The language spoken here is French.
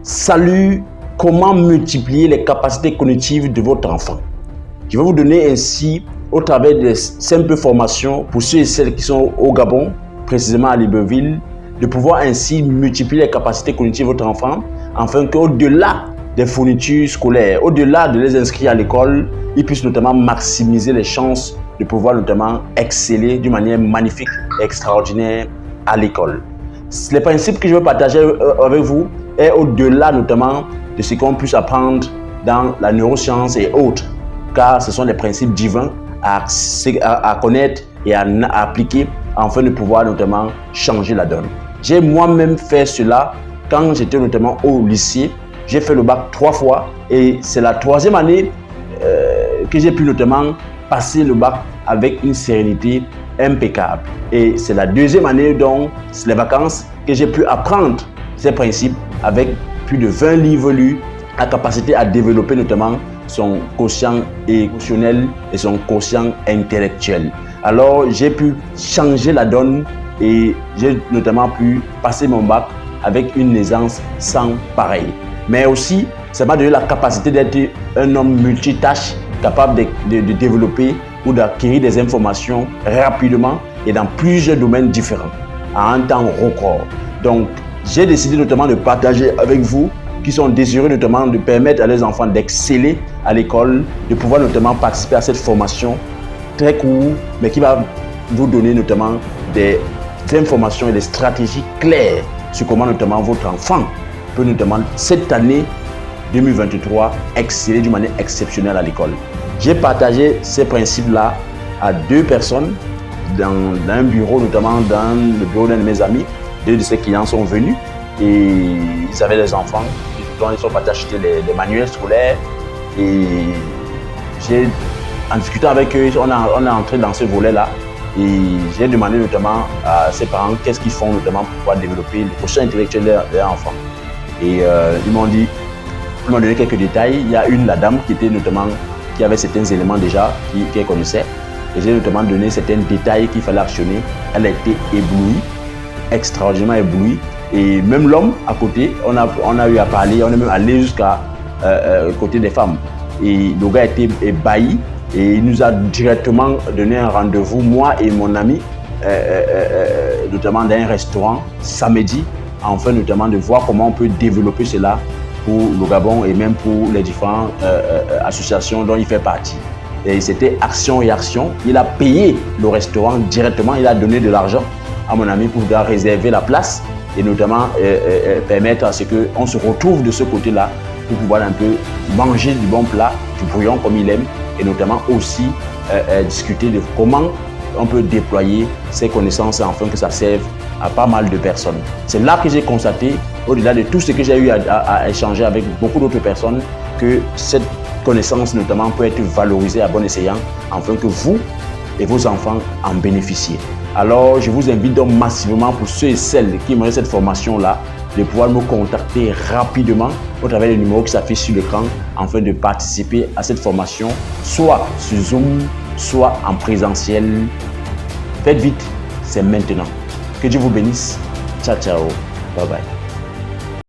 Salut, comment multiplier les capacités cognitives de votre enfant? Je vais vous donner ainsi, au travers de simples formations, pour ceux et celles qui sont au Gabon, précisément à Libreville, de pouvoir ainsi multiplier les capacités cognitives de votre enfant, afin qu'au-delà des fournitures scolaires, au-delà de les inscrire à l'école, ils puissent notamment maximiser les chances de pouvoir notamment exceller d'une manière magnifique et extraordinaire à l'école. Les principes que je veux partager avec vous est au-delà notamment de ce qu'on puisse apprendre dans la neuroscience et autres, car ce sont des principes divins à connaître et à appliquer afin de pouvoir notamment changer la donne. J'ai moi-même fait cela quand j'étais notamment au lycée. J'ai fait le bac 3 fois et c'est la 3e année que j'ai pu notamment passer le bac avec une sérénité impeccable. Et c'est la 2e année, donc les vacances, que j'ai pu apprendre ces principes avec plus de 20 livres lus, la capacité à développer notamment son quotient émotionnel et son quotient intellectuel. Alors j'ai pu changer la donne et j'ai notamment pu passer mon bac avec une aisance sans pareil. Mais aussi, ça m'a donné la capacité d'être un homme multitâche, capable de développer ou d'acquérir des informations rapidement et dans plusieurs domaines différents, à un temps record. Donc, j'ai décidé notamment de partager avec vous qui sont désireux notamment de permettre à leurs enfants d'exceller à l'école, de pouvoir notamment participer à cette formation très courte, mais qui va vous donner notamment des informations et des stratégies claires sur comment notamment votre enfant peut notamment cette année 2023 exceller d'une manière exceptionnelle à l'école. J'ai partagé ces principes-là à 2 personnes dans un bureau, notamment dans le bureau d'un de mes amis. 2 de ses clients sont venus et ils avaient des enfants. Ils sont partis acheter les manuels scolaires et en discutant avec eux, on est entré dans ce volet-là et j'ai demandé notamment à ses parents qu'est-ce qu'ils font notamment pour pouvoir développer le quotient intellectuel de leurs enfants. Et ils m'ont donné quelques détails. Il y a la dame qui avait certains éléments déjà qu'elle connaissait. Et j'ai notamment donné certains détails qu'il fallait actionner. Elle a été éblouie, extraordinairement éblouie. Et même l'homme à côté, on a eu à parler, on est même allé jusqu'à côté des femmes. Et le gars a été ébahi et il nous a directement donné un rendez-vous, moi et mon ami, notamment dans un restaurant samedi, afin notamment de voir comment on peut développer cela pour le Gabon et même pour les différentes associations dont il fait partie. Et c'était action-réaction. Il a payé le restaurant directement, il a donné de l'argent à mon ami pour pouvoir réserver la place et notamment permettre à ce qu'on se retrouve de ce côté-là pour pouvoir un peu manger du bon plat, du bouillon comme il aime et notamment aussi discuter de comment on peut déployer ces connaissances afin que ça serve à pas mal de personnes. C'est là que j'ai constaté, au-delà de tout ce que j'ai eu à échanger avec beaucoup d'autres personnes, que cette connaissance notamment peut être valorisée à bon escient afin que vous et vos enfants en bénéficiez. Alors, je vous invite donc massivement pour ceux et celles qui aimeraient cette formation-là, de pouvoir me contacter rapidement au travers des numéros qui s'affichent sur l'écran afin de participer à cette formation, soit sur Zoom, soit en présentiel. Faites vite, c'est maintenant. Que Dieu vous bénisse. Ciao, ciao. Bye bye.